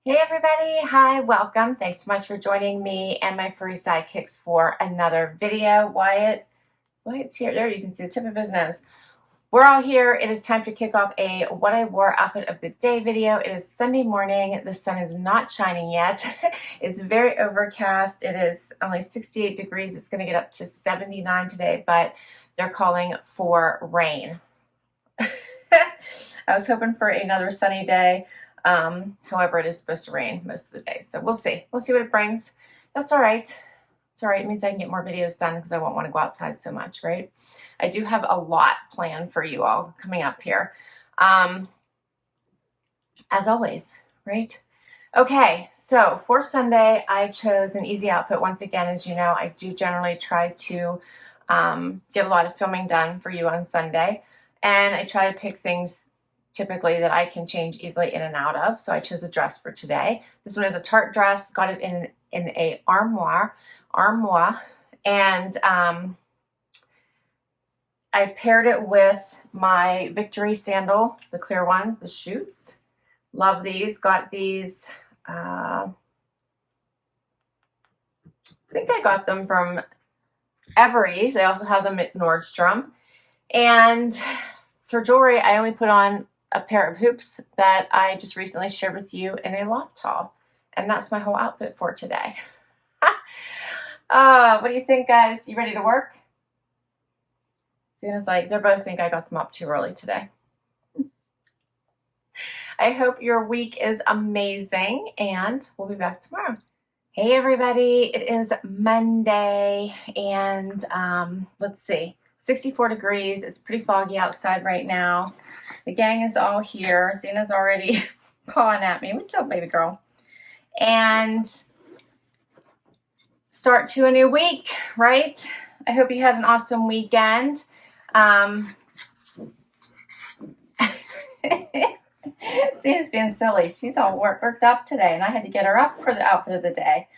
Hey everybody, hi, welcome. Thanks so much for joining me and my furry sidekicks for another video. Wyatt's here. There you can see the tip of his nose. We're all here. It is time to kick off a what I wore outfit of the day video. It is Sunday morning. The sun is not shining yet. It's very overcast. It is only 68 degrees. It's going to get up to 79 today, but they're calling for rain. I was hoping for another sunny day. However, it is supposed to rain most of the day, so we'll see. We'll see what it brings. That's all right. It's all right. It means I can get more videos done because I won't want to go outside so much, right? I do have a lot planned for you all coming up here. As always, right? Okay, so for Sunday, I chose an easy outfit. Once again, as you know, I do generally try to get a lot of filming done for you on Sunday, and I try to pick things typically that I can change easily in and out of. So I chose a dress for today. This one is a Tart dress. Got it in a armoire, and I paired it with my Victory sandal, the clear ones, the chutes. Love these. Got these. I think I got them from Every. They also have them at Nordstrom. And for jewelry, I only put on a pair of hoops that I just recently shared with you in a loft haul. And that's my whole outfit for today. What do you think, guys? You ready to work? Zena's like, they both think I got them up too early today. I hope your week is amazing, and we'll be back tomorrow. Hey, everybody. It is Monday, and let's see. 64 degrees. It's pretty foggy outside right now. The gang is all here. Zena's already pawing at me. What's up, baby girl? And start to a new week, right? I hope you had an awesome weekend. Zena's being silly. She's all worked up today, and I had to get her up for the outfit of the day.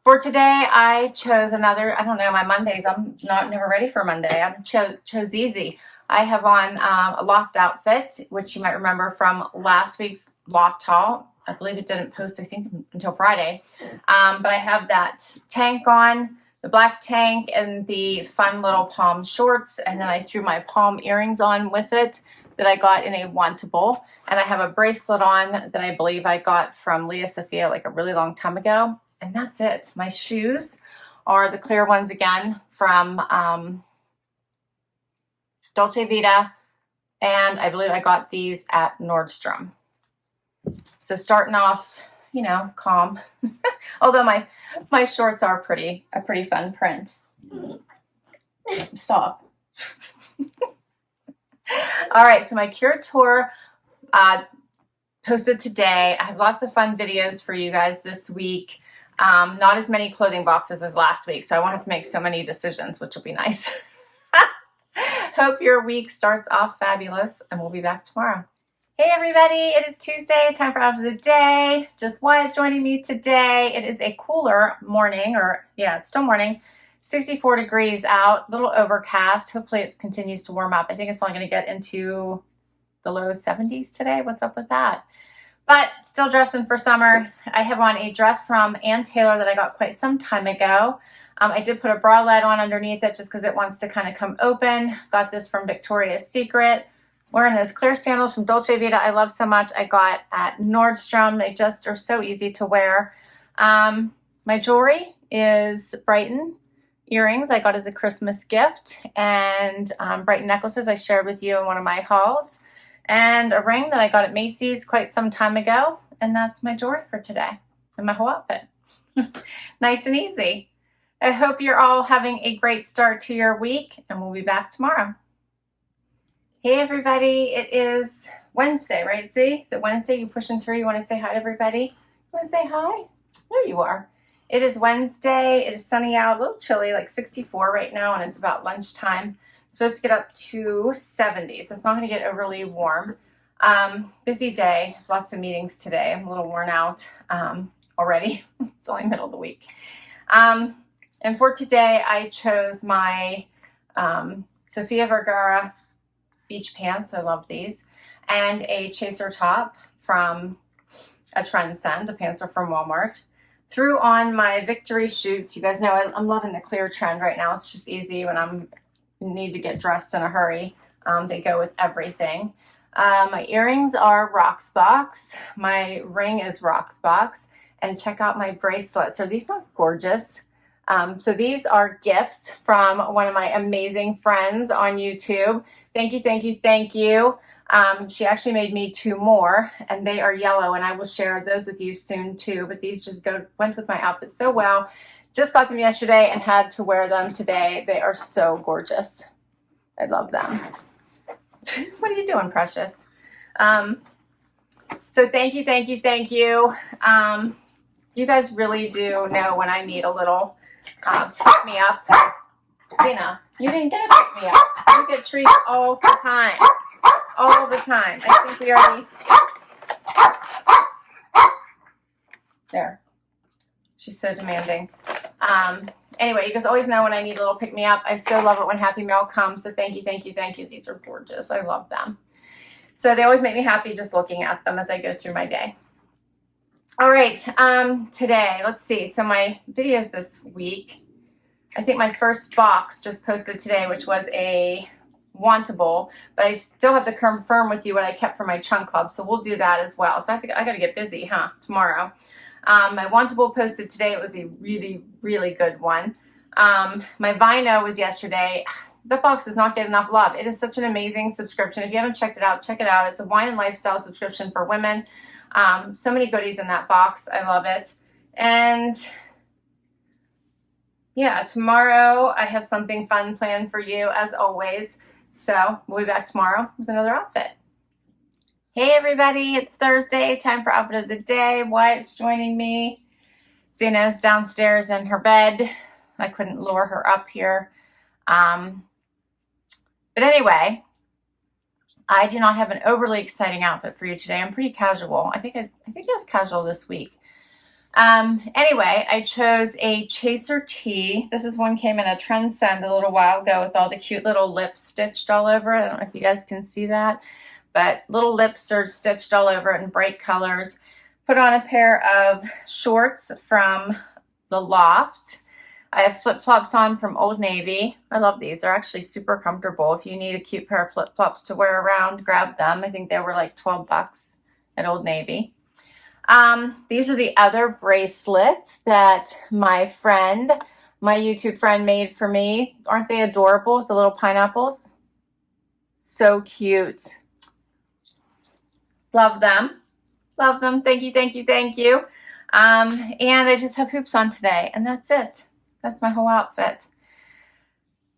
For today, I chose another, I don't know, my Mondays, I'm never ready for Monday. I chose easy. I have on a loft outfit, which you might remember from last week's loft haul. I believe it didn't post, I think, until Friday. But I have that tank on, the black tank, and the fun little palm shorts. And then I threw my palm earrings on with it that I got in a Wantable. And I have a bracelet on that I believe I got from Leah Sophia like a really long time ago. And that's it. My shoes are the clear ones again from Dolce Vita, and I believe I got these at Nordstrom. So starting off, you know, calm. Although my shorts are a pretty fun print. Stop. All right, so my curator posted today. I have lots of fun videos for you guys this week. Not as many clothing boxes as last week, so I won't have to make so many decisions, which will be nice. Hope your week starts off fabulous, and we'll be back tomorrow. Hey everybody, it is Tuesday, time for outfit of the day. Just Wyatt joining me today. It is a cooler morning, or yeah, it's still morning. 64 degrees out, a little overcast. Hopefully it continues to warm up. I think it's only going to get into the low 70s today. What's up with that? But still dressing for summer. I have on a dress from Ann Taylor that I got quite some time ago. I did put a bralette on underneath it just because it wants to kind of come open. Got this from Victoria's Secret. Wearing those clear sandals from Dolce Vita I love so much. I got at Nordstrom. They just are so easy to wear. My jewelry is Brighton earrings I got as a Christmas gift. And Brighton necklaces I shared with you in one of my hauls. And a ring that I got at Macy's quite some time ago. And that's my jewelry for today and my whole outfit. Nice and easy. I hope you're all having a great start to your week, and we'll be back tomorrow. Hey everybody, it is Wednesday, right? See? Is it Wednesday? You pushing through? You want to say hi to everybody? You want to say hi? There you are. It is Wednesday. It is sunny out, a little chilly, like 64 right now, and it's about lunchtime. Supposed to get up to 70, so it's not going to get overly warm. Busy day, lots of meetings today. I'm a little worn out already. It's only middle of the week. And for today, I chose my Sofia Vergara beach pants. I love these. And a chaser top from a Trendsend. The pants are from Walmart. Threw on my Victory Shoots. You guys know I'm loving the clear trend right now. It's just easy when I'm need to get dressed in a hurry. They go with everything. My earrings are Rocksbox. My ring is Rocksbox. And check out my bracelets. Are these not gorgeous? So these are gifts from one of my amazing friends on YouTube. Thank you, thank you, thank you. She actually made me 2 more, and they are yellow, and I will share those with you soon too. But these just went with my outfit so well. Just got them yesterday and had to wear them today. They are so gorgeous. I love them. What are you doing, precious? So thank you, thank you, thank you. You guys really do know when I need a little pick me up. Zena, you didn't get a pick me up. You get treats all the time. All the time. I think we already... There. She's so demanding. Anyway, you guys always know when I need a little pick me up. I so love it when Happy Mail comes. So thank you, thank you, thank you. These are gorgeous. I love them. So they always make me happy just looking at them as I go through my day. All right, today, let's see. So my videos this week, I think my first box just posted today, which was a Wantable, but I still have to confirm with you what I kept for my chunk club, so we'll do that as well. So I got to get busy, tomorrow. My Wantable posted today. It was a really, really good one. My Vino was yesterday. The box does not get enough love. It is such an amazing subscription. If you haven't checked it out, check it out. It's a wine and lifestyle subscription for women. So many goodies in that box. I love it. And yeah, tomorrow I have something fun planned for you as always. So we'll be back tomorrow with another outfit. Hey everybody, it's Thursday, time for outfit of the day. Wyatt's joining me. Zena's downstairs in her bed. I couldn't lure her up here. But anyway, I do not have an overly exciting outfit for you today. I'm pretty casual. I think I was casual this week. Anyway, I chose a chaser tee. This is one came in a Trendsend a little while ago with all the cute little lips stitched all over it. I don't know if you guys can see that, but little lips are stitched all over it in bright colors. Put on a pair of shorts from the Loft. I have flip-flops on from Old Navy. I love these. They're actually super comfortable. If you need a cute pair of flip-flops to wear around, grab them. I think they were like 12 bucks at Old Navy. These are the other bracelets that my YouTube friend made for me. Aren't they adorable with the little pineapples? So cute. Love them. Love them. Thank you, thank you, thank you. And I just have hoops on today, and that's it. That's my whole outfit.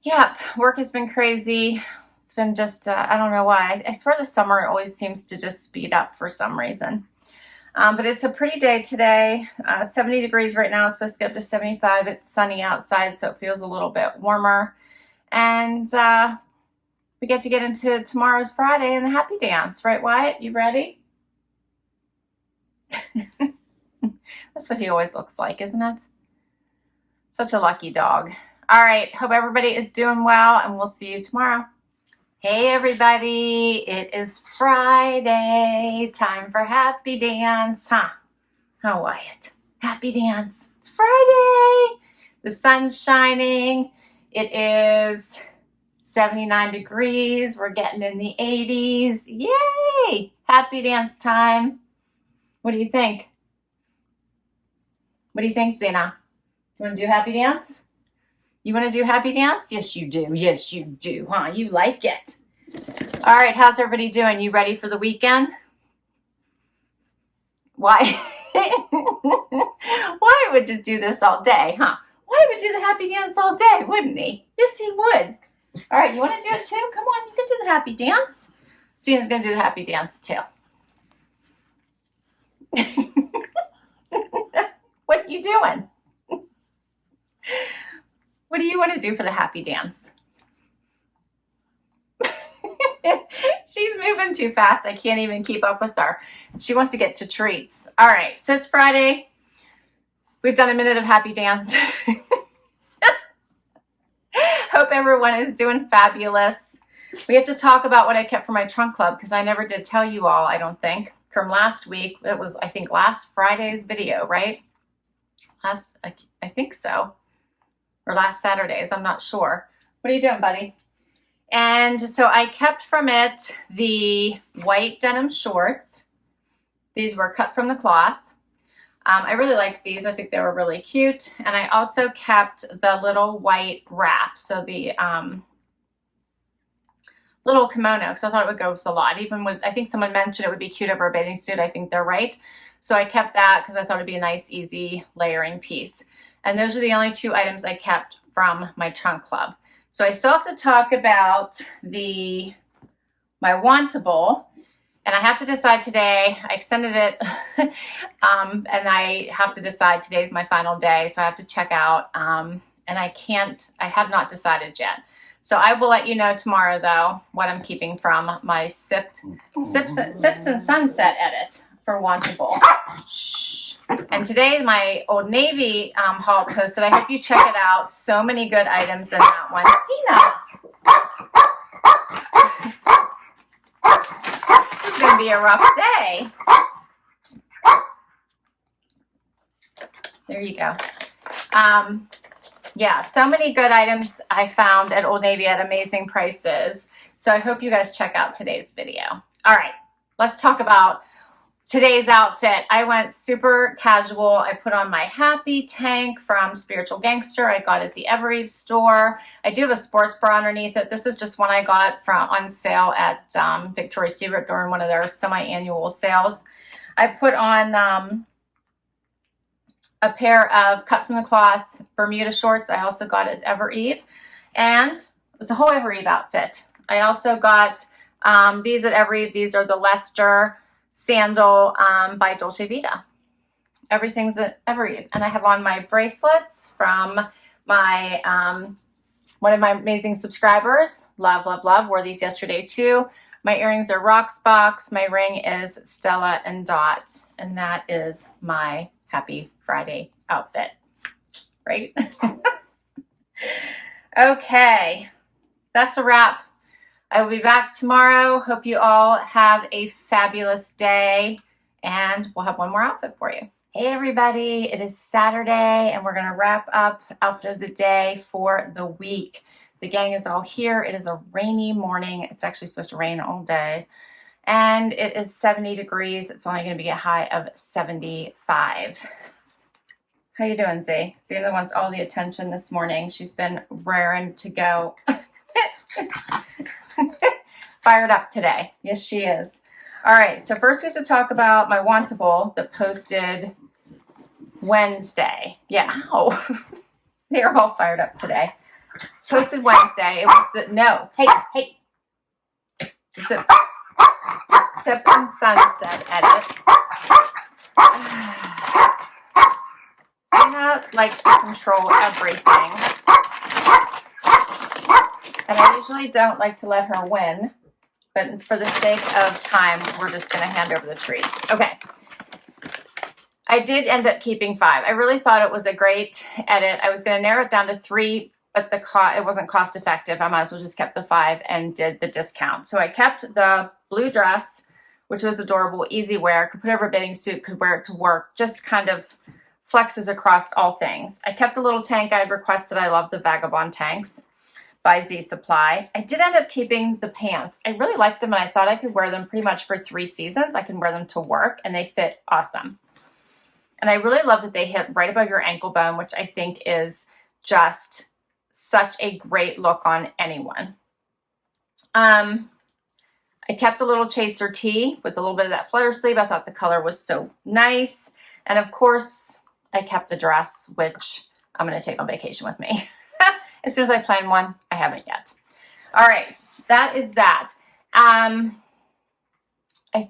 Yep, work has been crazy. It's been just, I don't know why. I swear the summer always seems to just speed up for some reason. But it's a pretty day today. 70 degrees right now. It's supposed to get up to 75. It's sunny outside, so it feels a little bit warmer. And we get into tomorrow's Friday and the happy dance. Right, Wyatt? You ready? That's what he always looks like, isn't it? Such a lucky dog. All right. Hope everybody is doing well, and we'll see you tomorrow. Hey everybody, it is Friday, time for happy dance, How, Wyatt? Happy dance. It's Friday. The sun's shining. It is 79 degrees. We're getting in the 80s. Yay! Happy dance time. What do you think? What do you think, Zena? You want to do happy dance? You want to do happy dance? Yes, you do. Yes, you do, You like it. All right, how's everybody doing? You ready for the weekend? Why? Why would just do this all day, Why would do the happy dance all day, wouldn't he? Yes, he would. All right, you want to do it too? Come on, you can do the happy dance. Zena's going to do the happy dance too. What are you doing? What do you want to do for the happy dance? She's moving too fast. I can't even keep up with her. She wants to get to treats. All right, so it's Friday. We've done a minute of happy dance. Hope everyone is doing fabulous. We have to talk about what I kept for my trunk club because I never did tell you all, I don't think. from last week. It was, I think, last Friday's video, right? I think so. Or last Saturday's, I'm not sure. What are you doing, buddy? And so I kept from it the white denim shorts. These were cut from the cloth. I really like these. I think they were really cute. And I also kept the little white wrap. So the little kimono, because I thought it would go with a lot. Even with, I think someone mentioned it would be cute over a bathing suit. I think they're right. So I kept that because I thought it'd be a nice, easy layering piece. And those are the only 2 items I kept from my trunk club. So I still have to talk about my Wantable, and I have to decide today. I extended it, and I have to decide today's my final day, so I have to check out, and I have not decided yet. So I will let you know tomorrow, though, what I'm keeping from my Sips and Sunset edit for Wantable. Shh. And today my Old Navy haul posted. I hope you check it out. So many good items in that one. Tina! This is going to be a rough day. There you go. Yeah, so many good items I found at Old Navy at amazing prices. So I hope you guys check out today's video. All right, let's talk about today's outfit. I went super casual. I put on my happy tank from Spiritual Gangster. I got it at the Evereve store. I do have a sports bra underneath it. This is just one I got on sale at Victoria's Secret during one of their semi-annual sales. I put on a pair of cut from the cloth Bermuda shorts. I also got it at Evereve. And it's a whole Evereve outfit. I also got these at Evereve. These are the Leicester sandal by Dolce Vita. Everything's at Evereve. And I have on my bracelets from my one of my amazing subscribers. Love, love, love. Wore these yesterday too. My earrings are Rocksbox. My ring is Stella Dot. And that is my Happy Friday outfit. Right? Okay. That's a wrap. I will be back tomorrow. Hope you all have a fabulous day, and we'll have one more outfit for you. Hey everybody, it is Saturday, and we're going to wrap up outfit of the day for the week. The gang is all here. It is a rainy morning. It's actually supposed to rain all day, and it is 70 degrees. It's only going to be a high of 75. How you doing, Z? Zayla wants all the attention this morning. She's been raring to go. Fired up today. Yes, she is. All right, so first we have to talk about my Wantable that posted Wednesday. Yeah, ow. They are all fired up today. Posted Wednesday. It was the, no, hey. The Sip and Sunset edit. Zena likes to control everything. And I usually don't like to let her win, but for the sake of time, we're just going to hand over the treats. Okay. I did end up keeping 5. I really thought it was a great edit. I was going to narrow it down to 3, but it wasn't cost effective. I might as well just kept the 5 and did the discount. So I kept the blue dress, which was adorable, easy wear, could put over a bathing suit, could wear it to work, just kind of flexes across all things. I kept the little tank I had requested. I love the Vagabond tanks by Z Supply. I did end up keeping the pants. I really liked them, and I thought I could wear them pretty much for 3 seasons. I can wear them to work, and they fit awesome. And I really love that they hit right above your ankle bone, which I think is just such a great look on anyone. I kept the little chaser tee with a little bit of that flutter sleeve. I thought the color was so nice. And of course, I kept the dress, which I'm going to take on vacation with me. As soon as I plan one, I haven't yet. All right, that is that. I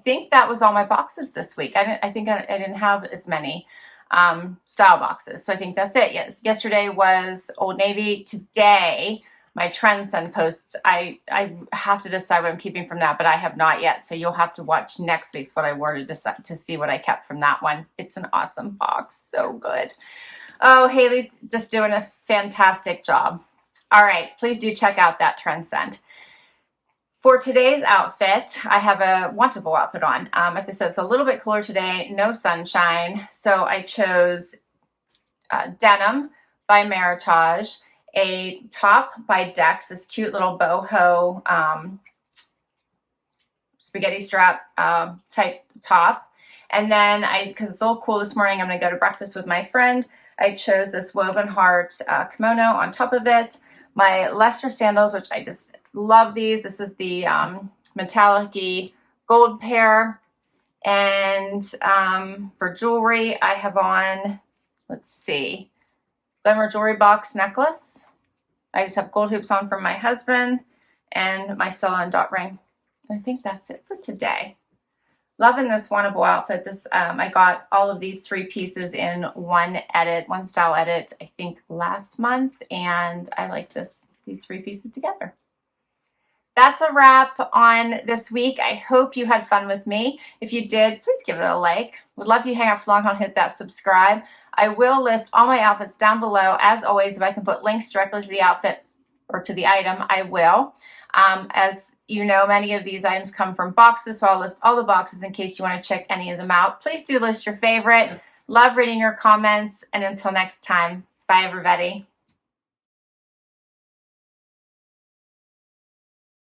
think that was all my boxes this week. I think I didn't have as many style boxes, so I think that's it. Yes, yesterday was Old Navy. Today, my Trendsend posts. I have to decide what I'm keeping from that, but I have not yet. So you'll have to watch next week's what I wore to decide to see what I kept from that one. It's an awesome box, so good. Oh, Haley, just doing a fantastic job. All right, please do check out that Trendsend. For today's outfit, I have a Wantable outfit on. As I said, it's a little bit cooler today, no sunshine, so I chose denim by Meritage, a top by Dex, this cute little boho spaghetti strap type top. And then because it's a little cool this morning, I'm going to go to breakfast with my friend. I chose this woven heart kimono on top of it. My Leicester sandals, which I just love these. This is the metallic-y gold pair. And for jewelry, I have on, let's see, Glamour Jewelry Box necklace. I just have gold hoops on from my husband and my Stella Dot ring. I think that's it for today. Loving this Wantable outfit. This I got all of these 3 pieces in one style edit, I think last month, and I like these 3 pieces together. That's a wrap on this week. I hope you had fun with me. If you did, please give it a like. Would love you to hang out for long and hit that subscribe. I will list all my outfits down below. As always, if I can put links directly to the outfit or to the item, I will. As you know, many of these items come from boxes, so I'll list all the boxes in case you want to check any of them out. Please do list your favorite. Love reading your comments, and until next time, bye everybody.